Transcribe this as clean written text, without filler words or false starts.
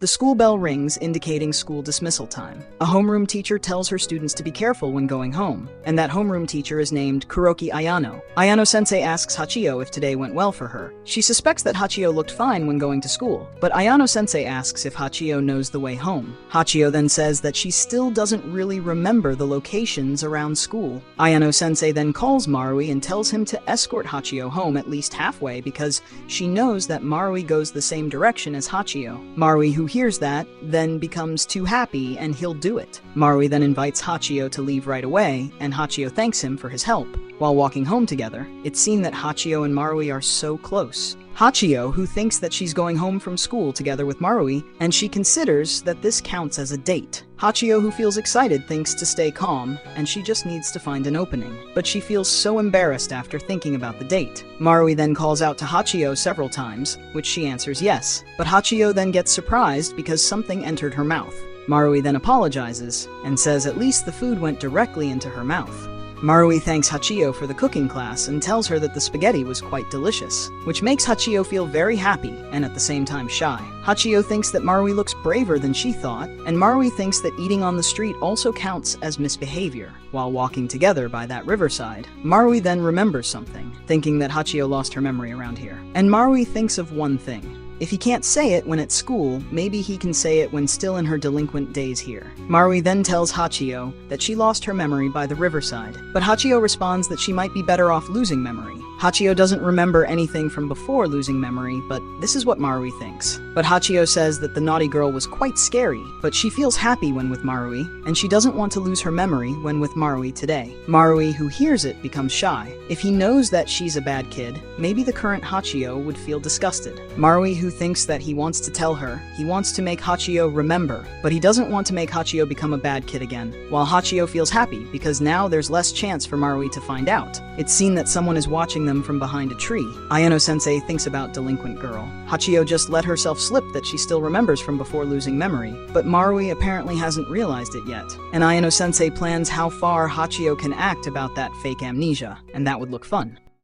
The school bell rings, indicating school dismissal time. A homeroom teacher tells her students to be careful when going home, and that homeroom teacher is named Kuroki Ayano. Ayano-sensei asks Hachio if today went well for her. She suspects that Hachio looked fine when going to school, but Ayano-sensei asks if Hachio knows the way home. Hachio then says that she still doesn't really remember the locations around school. Ayano-sensei then calls Marui and tells him to escort Hachio home at least halfway because she knows that Marui goes the same direction as Hachio. Marui, who hears that, then becomes too happy and he'll do it. Marui then invites Hachio to leave right away, and Hachio thanks him for his help. While walking home together, it's seen that Hachio and Marui are so close. Hachio, who thinks that she's going home from school together with Marui, and she considers that this counts as a date. Hachio, who feels excited, thinks to stay calm, and she just needs to find an opening. But she feels so embarrassed after thinking about the date. Marui then calls out to Hachio several times, which she answers yes. But Hachio then gets surprised because something entered her mouth. Marui then apologizes, and says at least the food went directly into her mouth. Marui thanks Hachio for the cooking class and tells her that the spaghetti was quite delicious, which makes Hachio feel very happy and at the same time shy. Hachio thinks that Marui looks braver than she thought, and Marui thinks that eating on the street also counts as misbehavior. While walking together by that riverside, Marui then remembers something, thinking that Hachio lost her memory around here. And Marui thinks of one thing. If he can't say it when at school, maybe he can say it when still in her delinquent days here. Marui then tells Hachio that she lost her memory by the riverside, but Hachio responds that she might be better off losing memory. Hachio doesn't remember anything from before losing memory, but this is what Marui thinks. But Hachio says that the naughty girl was quite scary, but she feels happy when with Marui, and she doesn't want to lose her memory when with Marui today. Marui, who hears it, becomes shy. If he knows that she's a bad kid, maybe the current Hachio would feel disgusted. Marui, who thinks that he wants to tell her, he wants to make Hachio remember, but he doesn't want to make Hachio become a bad kid again. While Hachio feels happy because now there's less chance for Marui to find out. It's seen that someone is watching them from behind a tree. Ayano-sensei thinks about delinquent girl. Hachio just let herself slip that she still remembers from before losing memory, but Marui apparently hasn't realized it yet. And Ayano-sensei plans how far Hachio can act about that fake amnesia, and that would look fun.